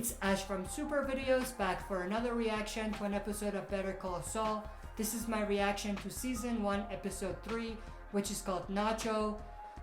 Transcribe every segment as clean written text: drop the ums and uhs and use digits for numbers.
It's Ash from Super Videos, back for another reaction to an episode of Better Call Saul. This is my reaction to Season 1, Episode 3, which is called Nacho.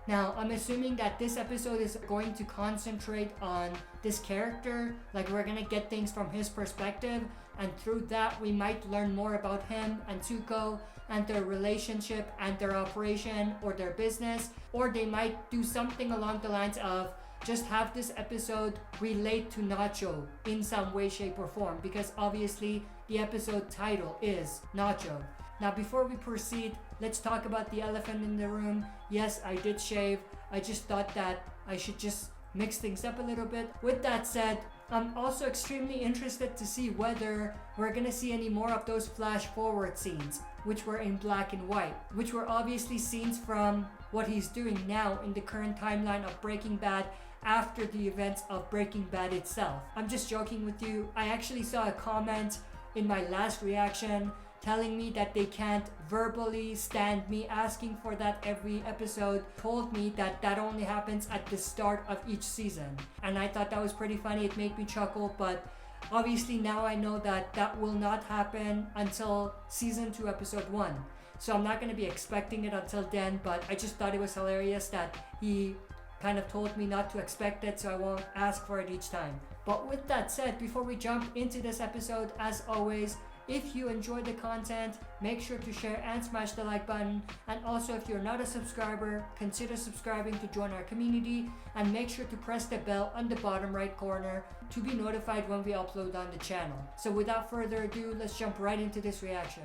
Now, I'm assuming that this episode is going to concentrate on this character, like we're gonna get things from his perspective, and through that we might learn more about him and Tuco and their relationship and their operation or their business, or they might do something along the lines of just have this episode relate to Nacho in some way, shape, or form, because obviously the episode title is Nacho. Now, before we proceed, let's talk about the elephant in the room. Yes, I did shave. I just thought that I should just mix things up a little bit. With that said, I'm also extremely interested to see whether we're gonna see any more of those flash forward scenes, which were in black and white, which were obviously scenes from what he's doing now in the current timeline of Breaking Bad after the events of Breaking Bad itself. I'm just joking with you. I actually saw a comment in my last reaction telling me that they can't verbally stand me asking for that every episode, told me that that only happens at the start of each season. And I thought that was pretty funny. It made me chuckle, but obviously now I know that that will not happen until Season 2, Episode 1. So I'm not going to be expecting it until then, but I just thought it was hilarious that he kind of told me not to expect it, so I won't ask for it each time. But with that said, before we jump into this episode, as always, if you enjoyed the content, make sure to share and smash the like button. And also, if you're not a subscriber, consider subscribing to join our community, and make sure to press the bell on the bottom right corner to be notified when we upload on the channel. So without further ado, let's jump right into this reaction.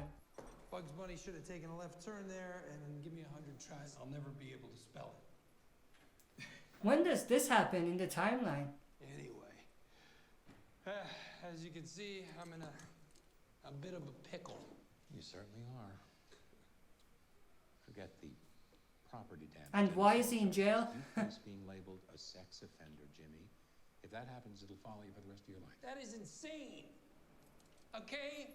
Bugs Bunny should have taken a left turn there, and give me 100 tries. I'll never be able to spell it. When does this happen in the timeline? Anyway, as you can see, I'm in a bit of a pickle. You certainly are. Forget the property damage. And why is he in jail? He's being labeled a sex offender, Jimmy. If that happens, it'll follow you for the rest of your life. That is insane. Okay?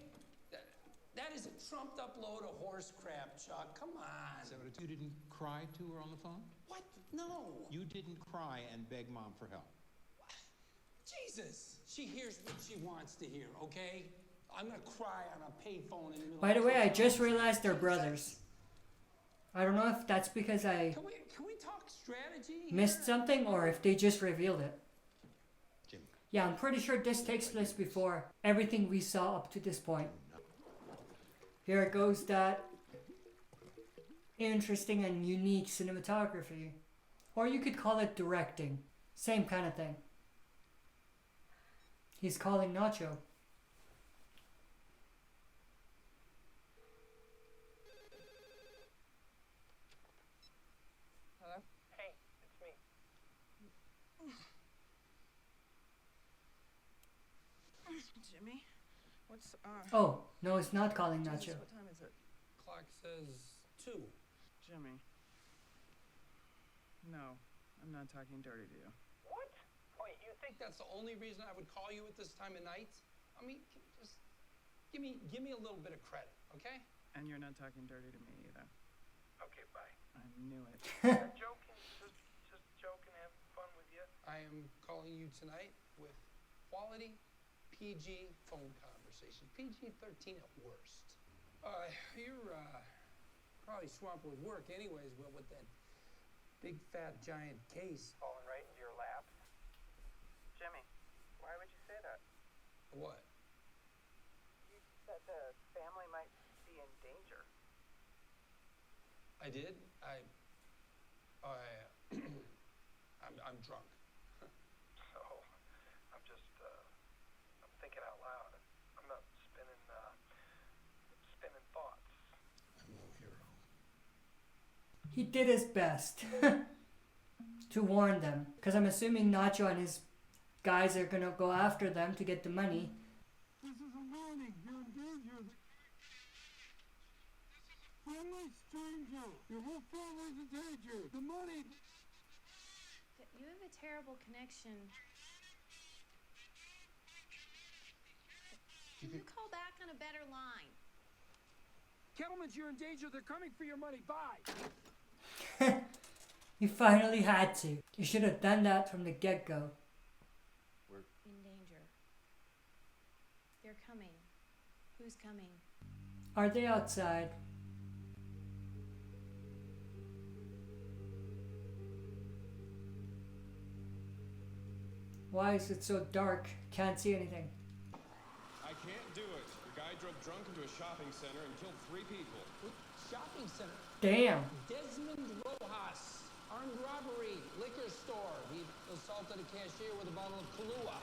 That is a trumped up load of horse crap, Chuck. Come on. So you didn't cry to her on the phone? What? No. You didn't cry and beg Mom for help? Jesus. She hears what she wants to hear, okay? I'm gonna cry on a payphone in the middle. By the way, I just realized they're brothers. I don't know if that's because I Can we talk strategy missed something or if they just revealed it. Jimmy. Yeah, I'm pretty sure this takes place before everything we saw up to this point. Here goes that interesting and unique cinematography. Or you could call it directing. Same kind of thing. He's calling Nacho. Hello? Hey, it's me. Jimmy? What's, Oh, no, it's not calling Nacho. What time is it? Clock says 2. Jimmy. No, I'm not talking dirty to you. What? Wait, you think that's the only reason I would call you at this time of night? I mean, just give me a little bit of credit, okay? And you're not talking dirty to me either. Okay, bye. I knew it. Joking, just joking, having fun with you. I am calling you tonight with quality PG phone conversation. PG-13 at worst. You're probably swamped with work anyways, but with that big fat giant case. Falling right into your lap. Jimmy, why would you say that? What? You said the family might be in danger. I did? I'm drunk. So, I'm just, I'm thinking out loud. I'm not spinning thoughts. I'm no hero. He did his best to warn them. Because I'm assuming Nacho and his guys are gonna go after them to get the money. This is a warning. You're in danger. Friendly stranger. Your whole family's in danger. The money. You have a terrible connection. Can you call back on a better line? Kettlemans, you're in danger. They're coming for your money. Bye. You finally had to. You should have done that from the get-go. In danger. Who's coming? Are they outside? Why is it so dark? Can't see anything. I can't do it. The guy drove drunk into a shopping center and killed 3 people. What shopping center? Damn. Desmond Rojas. Armed robbery. Liquor store. He assaulted a cashier with a bottle of Kahlua.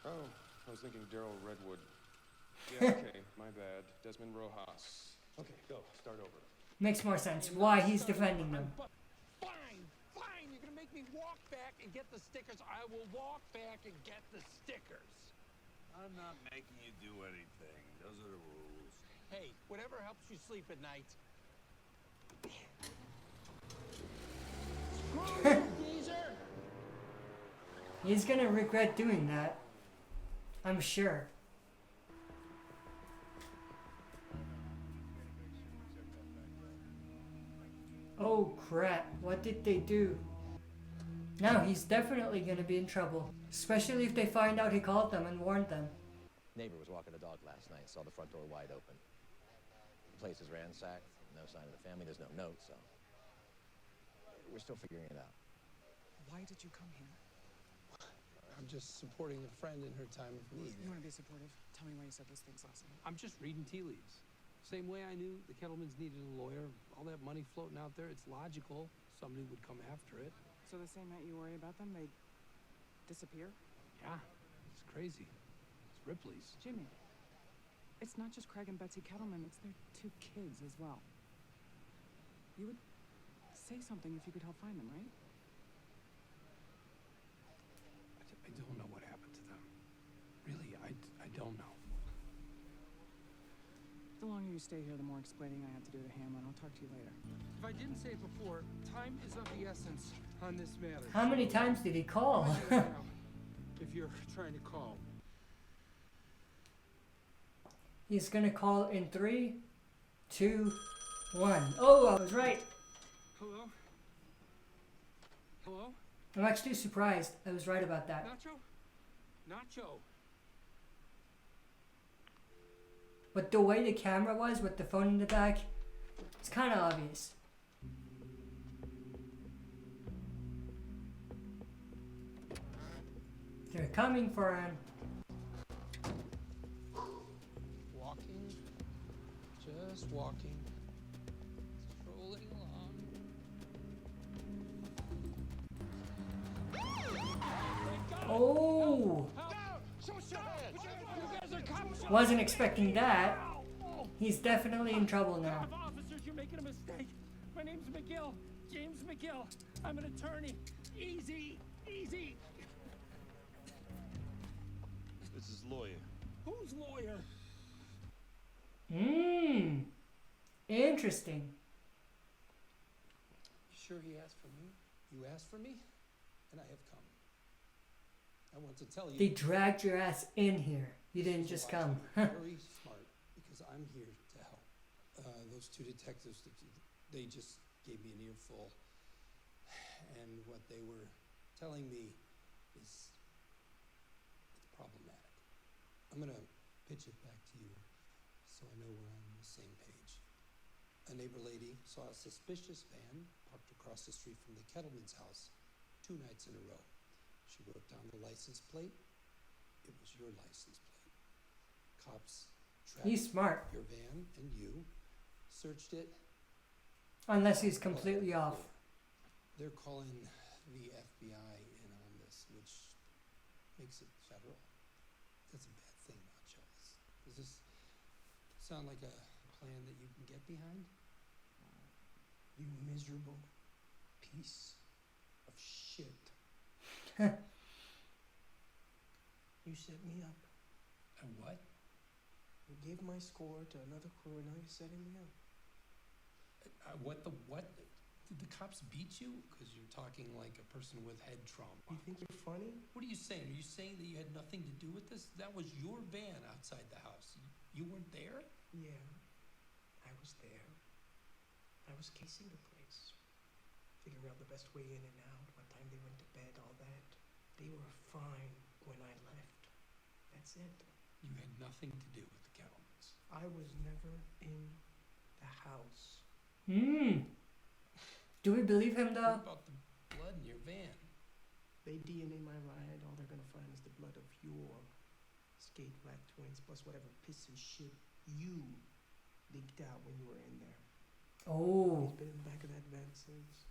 Oh, I was thinking Daryl Redwood. Yeah, okay, my bad. Desmond Rojas. Okay, go. Start over. Makes more sense why he's defending them. Fine, fine. You're gonna make me walk back and get the stickers. I will walk back and get the stickers. I'm not making you do anything. Those are the rules. Hey, whatever helps you sleep at night. Screw you, geezer! He's gonna regret doing that. I'm sure. Oh crap, what did they do? Now he's definitely gonna be in trouble. Especially if they find out he called them and warned them. Neighbor was walking the dog last night and saw the front door wide open. The place is ransacked, no sign of the family, there's no note, so we're still figuring it out. Why did you come here? I'm just supporting a friend in her time of need. You want to be supportive? Tell me why you said those things last night. I'm just reading tea leaves. Same way I knew the Kettlemans needed a lawyer. All that money floating out there, it's logical somebody would come after it. So the same night you worry about them, they disappear? Yeah, it's crazy. It's Ripley's. Jimmy, it's not just Craig and Betsy Kettleman, it's their 2 kids as well. You would say something if you could help find them, right? I don't know what happened to them. Really, I don't know. The longer you stay here, the more explaining I have to do to Hamlin. I'll talk to you later. If I didn't say it before, time is of the essence on this matter. How many times did he call? If you're trying to call. He's gonna call in 3, 2, 1. Oh, I was right. Hello? Hello? I'm actually surprised I was right about that. Nacho? Nacho? But the way the camera was with the phone in the back, it's kind of obvious. They're coming for him. Walking, just walking, strolling along. Oh! Wasn't expecting that. He's definitely in trouble now. Officers, you're making a mistake. My name's McGill. James McGill. I'm an attorney. Easy, easy. This is lawyer. Who's lawyer? Interesting. You sure he asked for me? You asked for me, and I have come. I want to tell you. They dragged your ass in here. You didn't just come. Very smart, because I'm here to help. Those 2 detectives, they just gave me an earful, and what they were telling me is it's problematic. I'm gonna pitch it back to you, so I know we're on the same page. A neighbor lady saw a suspicious van parked across the street from the Kettleman's house 2 nights in a row. She wrote down the license plate. It was your license plate. Cops tracked He's smart. your van and you, searched it. Unless he's completely off. They're calling the FBI in on this, which makes it federal. That's a bad thing, Nacho. Does this sound like a plan that you can get behind? You miserable piece of shit. You set me up. And what? You gave my score to another crew, and now you're setting me up. What? Did the cops beat you? Because you're talking like a person with head trauma. You think you're funny? What are you saying? Are you saying that you had nothing to do with this? That was your van outside the house. You weren't there? Yeah, I was there. I was casing the place, figuring out the best way in and out, what time they went to bed, all that. They were fine when I left. That's it. You had nothing to do with the Kettlemans. I was never in the house. Do we believe him though? What about the blood in your van? They DNA my ride, all they're gonna find is the blood of your skate rat twins, plus whatever piss and shit you leaked out when you were in there. Oh, He's been in the back of that van since.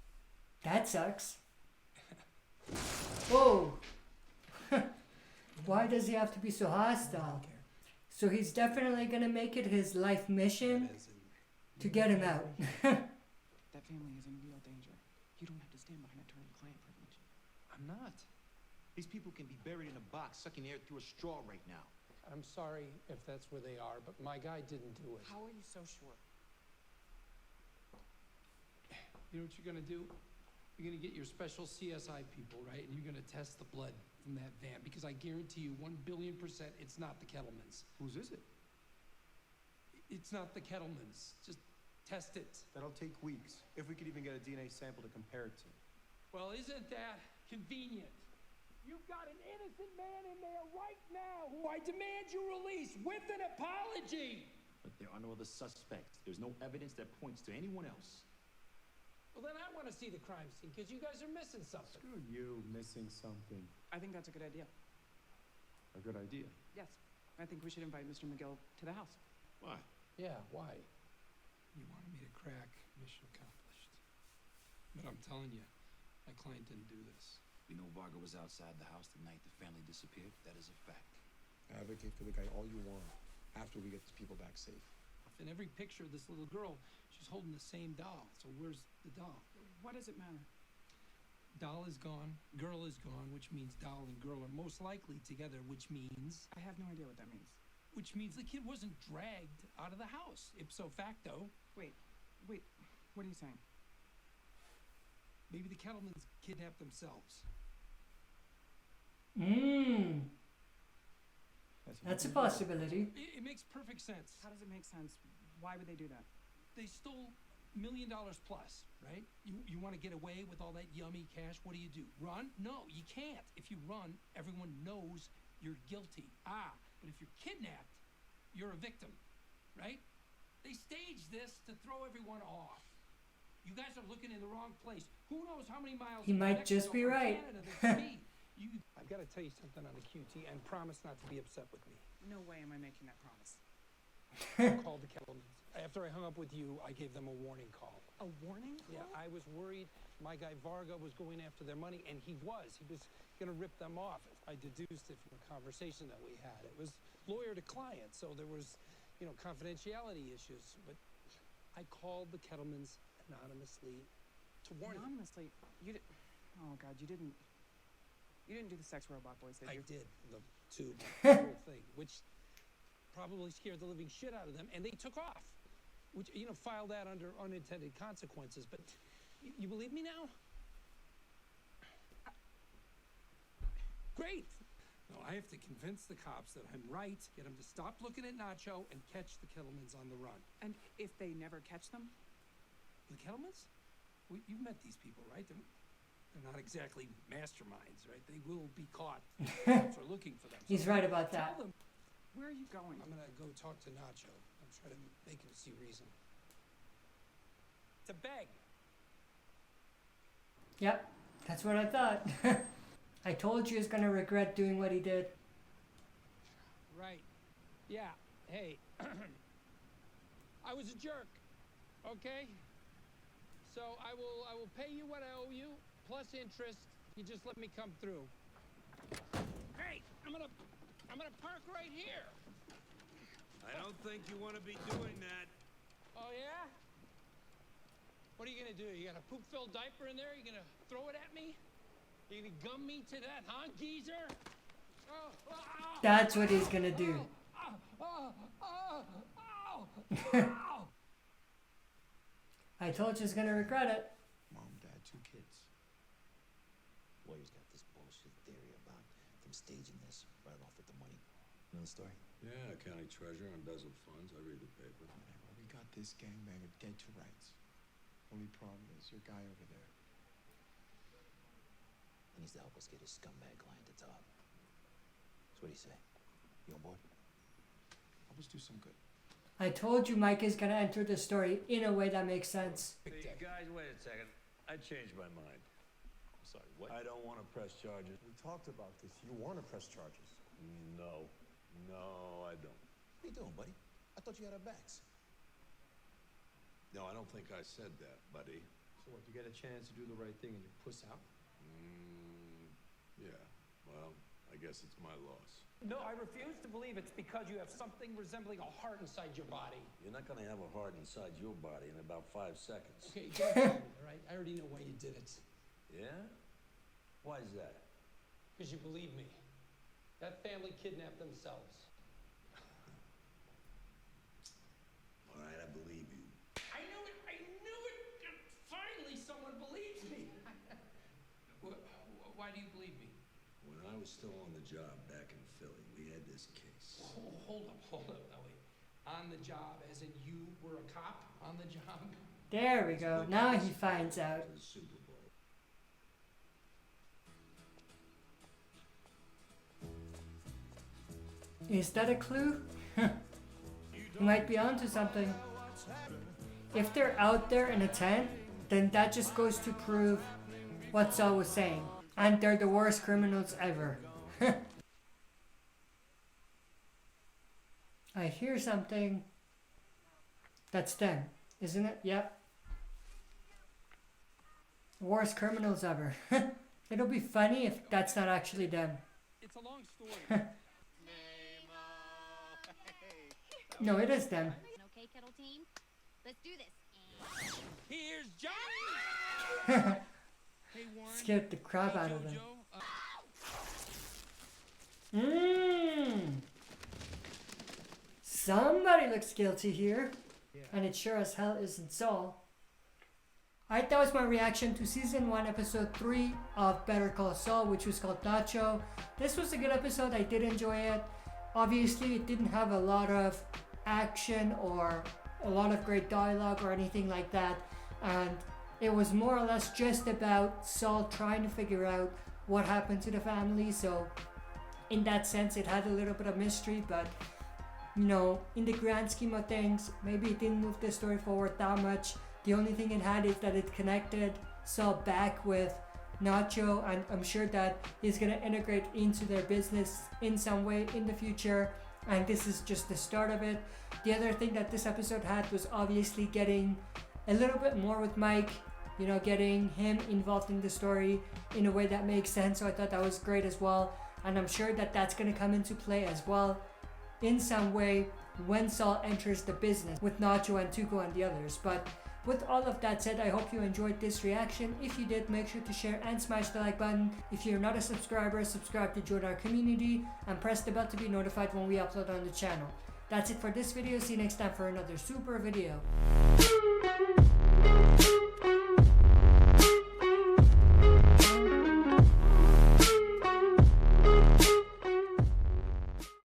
that sucks. Whoa. Why does he have to be so hostile? So he's definitely gonna make it his life mission to get him out. That family is in real danger. You don't have to stand behind attorney-client privilege. I'm not. These people can be buried in a box, sucking air through a straw right now. I'm sorry if that's where they are, but my guy didn't do it. How are you so sure? You know what you're gonna do? You're gonna get your special CSI people, right? And you're gonna test the blood from that van, because I guarantee you 1,000,000,000% it's not the Kettlemans. Whose is it? It's not the Kettlemans. Just test it. That'll take weeks, if we could even get a DNA sample to compare it to. Well, isn't that convenient? You've got an innocent man in there right now who I demand you release with an apology. But there are no other suspects. There's no evidence that points to anyone else. Well, then I want to see the crime scene, because you guys are missing something. Screw you, missing something. I think that's a good idea. A good idea. Yes. I think we should invite Mr. McGill to the house. Why? Yeah, why? You wanted me to crack, mission accomplished. But I'm telling you, my client didn't do this. We know Varga was outside the house the night the family disappeared. That is a fact. Advocate for the guy all you want, after we get these people back safe. In every picture of this little girl, she's holding the same doll. So where's the doll? What does it matter? Doll is gone, girl is gone, which means doll and girl are most likely together, which means... I have no idea what that means. Which means the kid wasn't dragged out of the house, ipso facto. Wait, what are you saying? Maybe the Kettlemans kidnapped themselves. That's a possibility. It makes perfect sense. How does it make sense? Why would they do that? They stole $1 million plus, right? You want to get away with all that yummy cash? What do? Run? No, you can't. If you run, everyone knows you're guilty. But if you're kidnapped, you're a victim, right? They staged this to throw everyone off. You guys are looking in the wrong place. Who knows how many miles... He might just be right. I've got to tell you something on the QT, and promise not to be upset with me. No way am I making that promise. I called the Kettlemans. After I hung up with you, I gave them a warning call. A warning call? Yeah, I was worried my guy Varga was going after their money, and he was. He was going to rip them off. I deduced it from a conversation that we had. It was lawyer to client, so there was, confidentiality issues. But I called the Kettlemans anonymously to warn them. Anonymously? Oh, God, you didn't do the sex robot boys, did you? I did. The whole thing, which probably scared the living shit out of them, and they took off. Which, filed that under unintended consequences. But you believe me now? Great. No, I have to convince the cops that I'm right, get them to stop looking at Nacho, and catch the Kettlemans on the run. And if they never catch them? The Kettlemans? Well, you've met these people, right? They're not exactly masterminds, right? They will be caught. Cops are looking for them. He's right about that. Tell them, where are you going? I'm gonna go talk to Nacho. I'm trying to make him see reason. To beg. Yep, that's what I thought. I told you he's gonna regret doing what he did. Right. Yeah. Hey. I was a jerk. Okay? So I will pay you what I owe you, plus interest. You just let me come through. Hey, I'm gonna park right here. I don't think you want to be doing that. Oh yeah? What are you gonna do? You got a poop-filled diaper in there? You gonna throw it at me? You gonna gum me to that, huh, geezer? That's what he's gonna do. I told you he's gonna regret it. Mom, Dad, 2 kids. Lawyer's got this bullshit theory about them staging this right off with the money. You know the story? Yeah, county treasurer, embezzled funds. I read the paper. Well, we got this gangbanger dead to rights. Only problem is your guy over there. He needs to help us get his scumbag client to top. So what do you say? You on board? Help us do some good. I told you Mike is gonna enter the story in a way that makes sense. Hey, guys, wait a second. I changed my mind. I'm sorry, what? I don't want to press charges. We talked about this. You want to press charges. No. No, I don't. What are you doing, buddy? I thought you had our backs. No, I don't think I said that, buddy. So what, you get a chance to do the right thing and you puss out? Yeah. Well, I guess it's my loss. No, I refuse to believe it's because you have something resembling a heart inside your body. You're not going to have a heart inside your body in about 5 seconds. Okay, don't tell me, all right? I already know why you did it. Yeah? Why is that? Because you believe me. That family kidnapped themselves. All right, I believe you. I knew it! I knew it! Finally, someone believes me! Why do you believe me? When I was still on the job back in Philly, we had this case. Oh, hold up, now wait. On the job, as in you were a cop on the job? There we go. Now he finds out. The Super Bowl. Is that a clue? He might be onto something. If they're out there in a tent, then that just goes to prove what Saul was saying. And they're the worst criminals ever. I hear something. That's them, isn't it? Yep. Worst criminals ever. It'll be funny if that's not actually them. It's a long story. No, it is them. Okay, Kettle Team, let's do this. Here's Johnny! Hey, Warren. Scared the crap out of them. Somebody looks guilty here. And it sure as hell isn't Saul. Alright, that was my reaction to Season 1, Episode 3 of Better Call Saul, which was called Nacho. This was a good episode. I did enjoy it. Obviously, it didn't have a lot of action or a lot of great dialogue or anything like that. And it was more or less just about Saul trying to figure out what happened to the family. So in that sense, it had a little bit of mystery, but you know, in the grand scheme of things, maybe it didn't move the story forward that much. The only thing it had is that it connected Saul back with Nacho, and I'm sure that he's gonna integrate into their business in some way in the future, and this is just the start of it. The other thing that this episode had was obviously getting a little bit more with Mike, you know, getting him involved in the story in a way that makes sense. So I thought that was great as well, and I'm sure that that's gonna come into play as well in some way when Saul enters the business with Nacho and Tuco and the others. But with all of that said, I hope you enjoyed this reaction. If you did, make sure to share and smash the like button. If you're not a subscriber, subscribe to join our community and press the bell to be notified when we upload on the channel. That's it for this video. See you next time for another super video.